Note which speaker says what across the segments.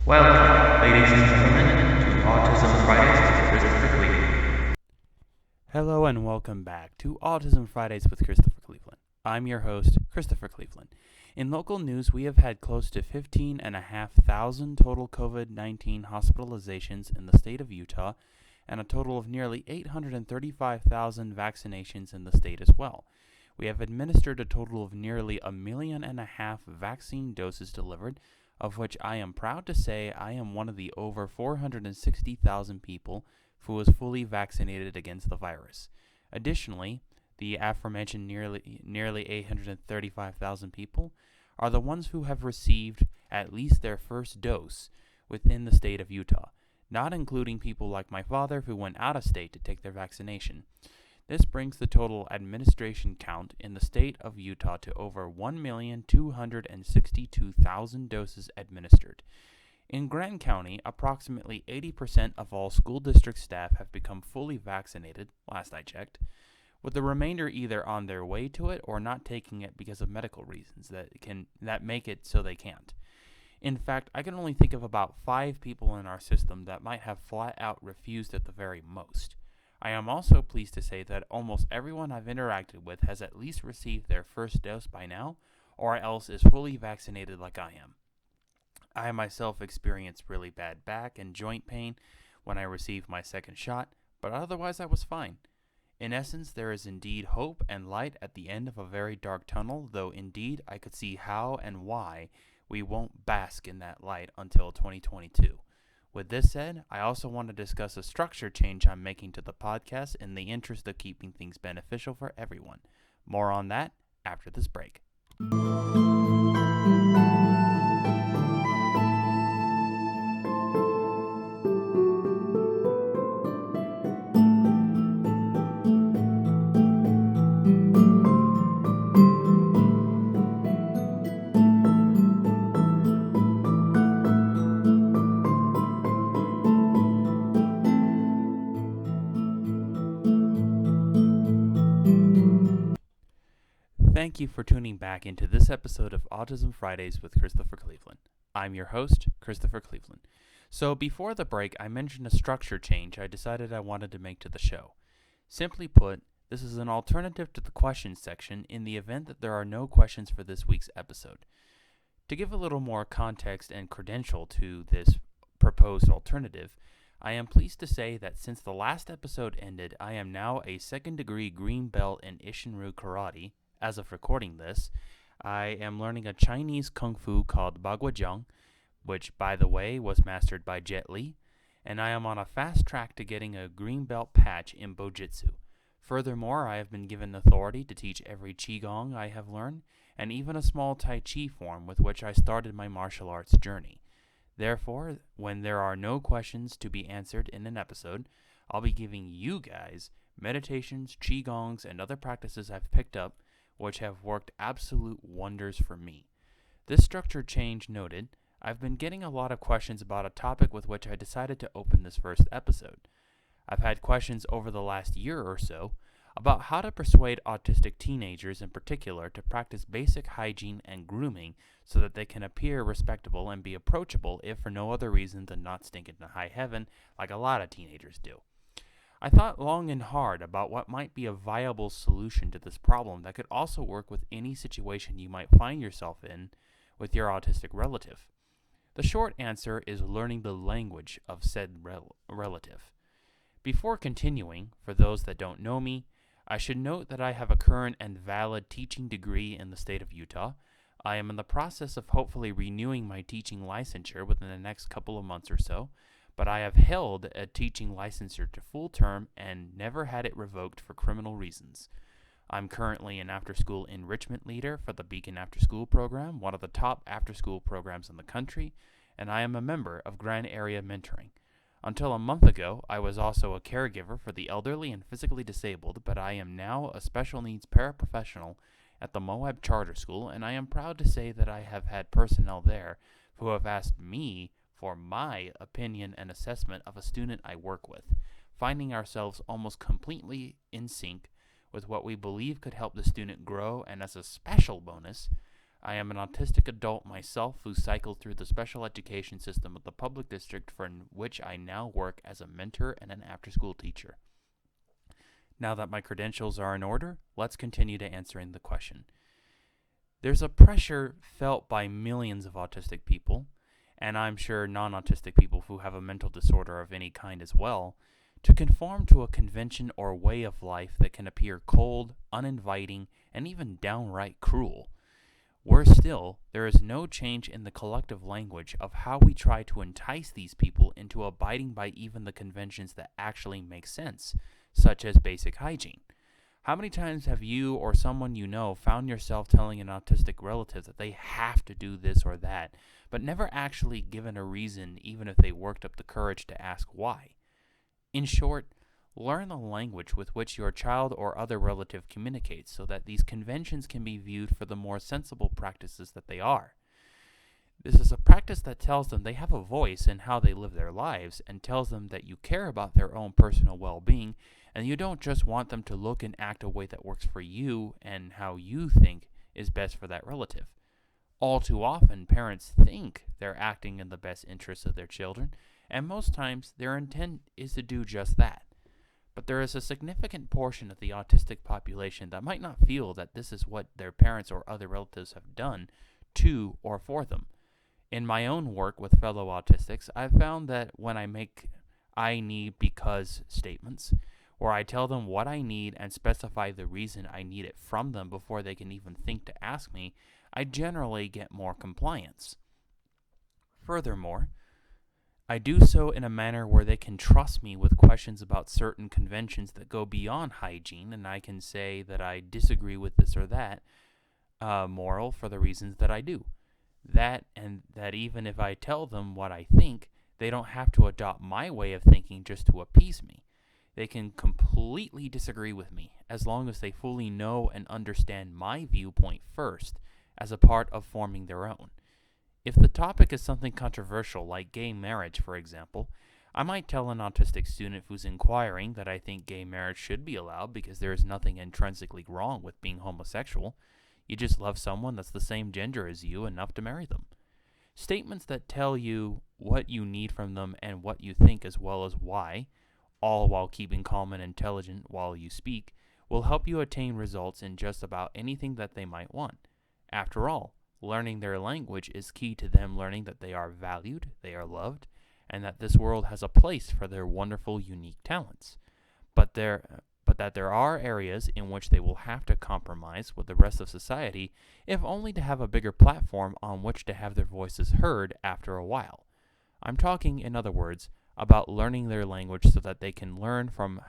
Speaker 1: Welcome, ladies and gentlemen, to Autism Fridays with Christopher Cleveland.
Speaker 2: Hello and welcome back to Autism Fridays with Christopher Cleveland. I'm your host, Christopher Cleveland. In local news, we have had close to 15,500 total COVID-19 hospitalizations in the state of Utah and a total of nearly 835,000 vaccinations in the state as well. We have administered a total of nearly 1.5 million vaccine doses delivered, of which I am proud to say I am one of the over 460,000 people who was fully vaccinated against the virus. Additionally, the aforementioned nearly 835,000 people are the ones who have received at least their first dose within the state of Utah, not including people like my father who went out of state to take their vaccination. This brings the total administration count in the state of Utah to over 1,262,000 doses administered. In Grant County, approximately 80% of all school district staff have become fully vaccinated, last I checked, with the remainder either on their way to it or not taking it because of medical reasons that make it so they can't. In fact, I can only think of about 5 people in our system that might have flat out refused at the very most. I am also pleased to say that almost everyone I've interacted with has at least received their first dose by now, or else is fully vaccinated like I am. I myself experienced really bad back and joint pain when I received my second shot, but otherwise I was fine. In essence, there is indeed hope and light at the end of a very dark tunnel, though indeed I could see how and why we won't bask in that light until 2022. With this said, I also want to discuss a structure change I'm making to the podcast in the interest of keeping things beneficial for everyone. More on that after this break. Thank you for tuning back into this episode of Autism Fridays with Christopher Cleveland. I'm your host, Christopher Cleveland. So before the break, I mentioned a structure change I decided I wanted to make to the show. Simply put, this is an alternative to the questions section in the event that there are no questions for this week's episode. To give a little more context and credential to this proposed alternative, I am pleased to say that since the last episode ended, I am now a second-degree green belt in Ishinryu Karate. As of recording this, I am learning a Chinese kung fu called Baguazhang, which, by the way, was mastered by Jet Li, and I am on a fast track to getting a green belt patch in Bojitsu. Furthermore, I have been given authority to teach every Qigong I have learned, and even a small Tai Chi form with which I started my martial arts journey. Therefore, when there are no questions to be answered in an episode, I'll be giving you guys meditations, Qigongs, and other practices I've picked up which have worked absolute wonders for me. This structure change noted, I've been getting a lot of questions about a topic with which I decided to open this first episode. I've had questions over the last year or so about how to persuade autistic teenagers in particular to practice basic hygiene and grooming so that they can appear respectable and be approachable if for no other reason than not stinking to high heaven like a lot of teenagers do. I thought long and hard about what might be a viable solution to this problem that could also work with any situation you might find yourself in with your autistic relative. The short answer is learning the language of said relative. Before continuing, for those that don't know me, I should note that I have a current and valid teaching degree in the state of Utah. I am in the process of hopefully renewing my teaching licensure within the next couple of months or so, but I have held a teaching licensure to full term and never had it revoked for criminal reasons. I'm currently an after-school enrichment leader for the Beacon After School program, one of the top after-school programs in the country, and I am a member of Grand Area Mentoring. Until a month ago, I was also a caregiver for the elderly and physically disabled, but I am now a special needs paraprofessional at the Moab Charter School, and I am proud to say that I have had personnel there who have asked me for my opinion and assessment of a student I work with, finding ourselves almost completely in sync with what we believe could help the student grow, and as a special bonus, I am an autistic adult myself who cycled through the special education system of the public district for which I now work as a mentor and an after-school teacher. Now that my credentials are in order, let's continue to answering the question. There's a pressure felt by millions of autistic people, and I'm sure non-autistic people who have a mental disorder of any kind as well, to conform to a convention or way of life that can appear cold, uninviting, and even downright cruel. Worse still, there is no change in the collective language of how we try to entice these people into abiding by even the conventions that actually make sense, such as basic hygiene. How many times have you or someone you know found yourself telling an autistic relative that they have to do this or that, but never actually given a reason even if they worked up the courage to ask why? In short, learn the language with which your child or other relative communicates so that these conventions can be viewed for the more sensible practices that they are. This is a practice that tells them they have a voice in how they live their lives and tells them that you care about their own personal well-being and you don't just want them to look and act a way that works for you and how you think is best for that relative. All too often, parents think they're acting in the best interests of their children, and most times their intent is to do just that. But there is a significant portion of the autistic population that might not feel that this is what their parents or other relatives have done to or for them. In my own work with fellow autistics, I've found that when I make I need because statements, where I tell them what I need and specify the reason I need it from them before they can even think to ask me, I generally get more compliance. Furthermore, I do so in a manner where they can trust me with questions about certain conventions that go beyond hygiene, and I can say that I disagree with this or that moral for the reasons that I do. That and that even if I tell them what I think, they don't have to adopt my way of thinking just to appease me. They can completely disagree with me as long as they fully know and understand my viewpoint first as a part of forming their own. If the topic is something controversial like gay marriage, for example, I might tell an autistic student who's inquiring that I think gay marriage should be allowed because there is nothing intrinsically wrong with being homosexual. You just love someone that's the same gender as you enough to marry them. Statements that tell you what you need from them and what you think as well as why, all while keeping calm and intelligent while you speak, will help you attain results in just about anything that they might want. After all, learning their language is key to them learning that they are valued, they are loved, and that this world has a place for their wonderful, unique talents. But that there are areas in which they will have to compromise with the rest of society, if only to have a bigger platform on which to have their voices heard after a while. I'm talking, in other words, about learning their language so that they can learn from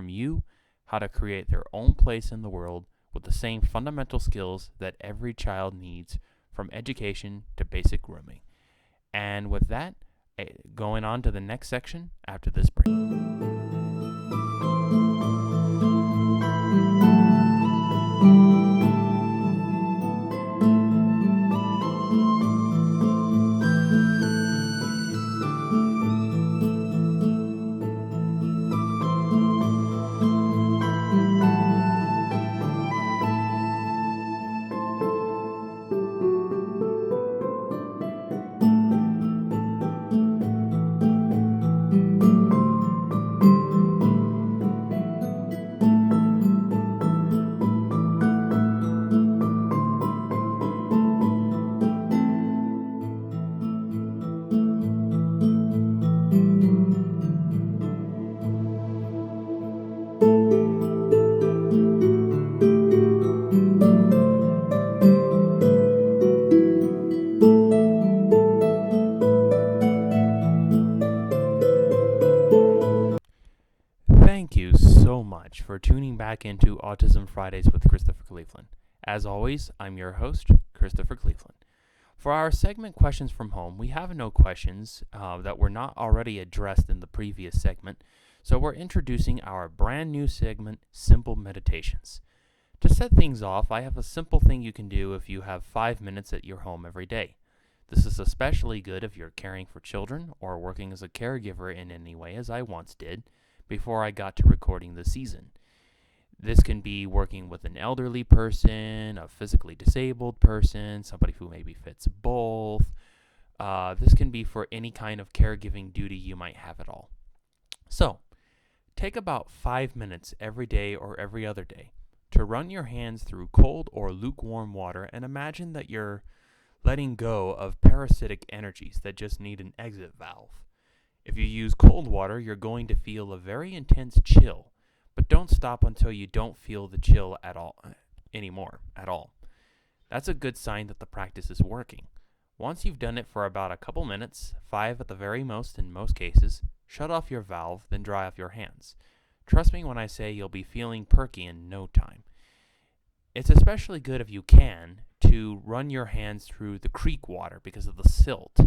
Speaker 2: you how to create their own place in the world with the same fundamental skills that every child needs, from education to basic grooming. And with that, going on to the next section after this break. Thank you so much for tuning back into Autism Fridays with Christopher Cleveland. As always, I'm your host, Christopher Cleveland. For our segment Questions from Home, we have no questions that were not already addressed in the previous segment, so we're introducing our brand new segment, Simple Meditations. To set things off, I have a simple thing you can do if you have 5 minutes at your home every day. This is especially good if you're caring for children or working as a caregiver in any way, as I once did, before I got to recording this season. This can be working with an elderly person, a physically disabled person, somebody who maybe fits both. This can be for any kind of caregiving duty you might have at all. So, take about 5 minutes every day or every other day to run your hands through cold or lukewarm water and imagine that you're letting go of parasitic energies that just need an exit valve. If you use cold water, you're going to feel a very intense chill, but don't stop until you don't feel the chill at all anymore at all. That's a good sign that the practice is working. Once you've done it for about a couple minutes, 5 at the very most in most cases, shut off your valve, then dry off your hands. Trust me when I say you'll be feeling perky in no time. It's especially good if you can to run your hands through the creek water because of the silt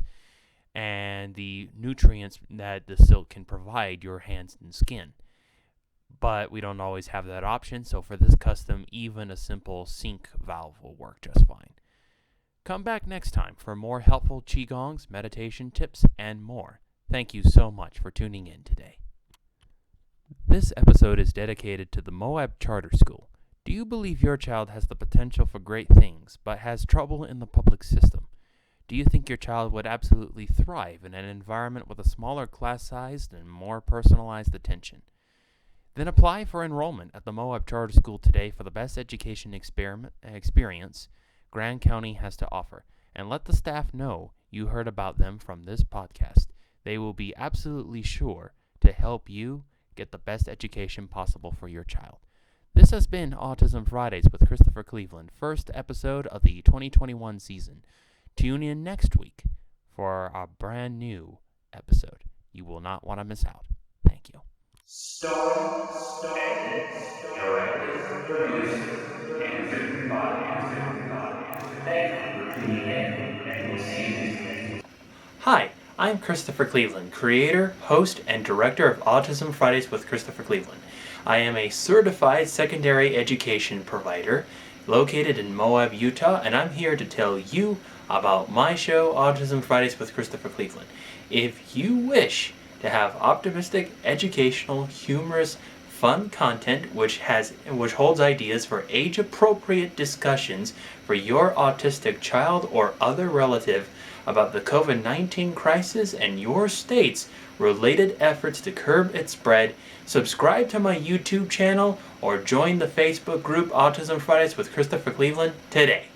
Speaker 2: and the nutrients that the silt can provide your hands and skin. But we don't always have that option, so for this custom, even a simple sink valve will work just fine. Come back next time for more helpful Qigongs, meditation tips, and more. Thank you so much for tuning in today. This episode is dedicated to the Moab Charter School. Do you believe your child has the potential for great things, but has trouble in the public system? Do you think your child would absolutely thrive in an environment with a smaller class size and more personalized attention? Then apply for enrollment at the Moab Charter School today for the best education experience Grand County has to offer, and let the staff know you heard about them from this podcast. They will be absolutely sure to help you get the best education possible for your child. This has been Autism Fridays with Christopher Cleveland, first episode of the 2021 season. Tune in next week for our brand new episode. You will not want to miss out. Thank you.
Speaker 1: Directed, produced, and written by Thank you for tuning in, and we'll see you next week.
Speaker 2: Hi, I'm Christopher Cleveland, creator, host, and director of Autism Fridays with Christopher Cleveland. I am a certified secondary education provider located in Moab, Utah, and I'm here to tell you about my show, Autism Fridays with Christopher Cleveland. If you wish to have optimistic, educational, humorous, fun content which holds ideas for age-appropriate discussions for your autistic child or other relative about the COVID-19 crisis and your state's related efforts to curb its spread, subscribe to my YouTube channel or join the Facebook group Autism Fridays with Christopher Cleveland today.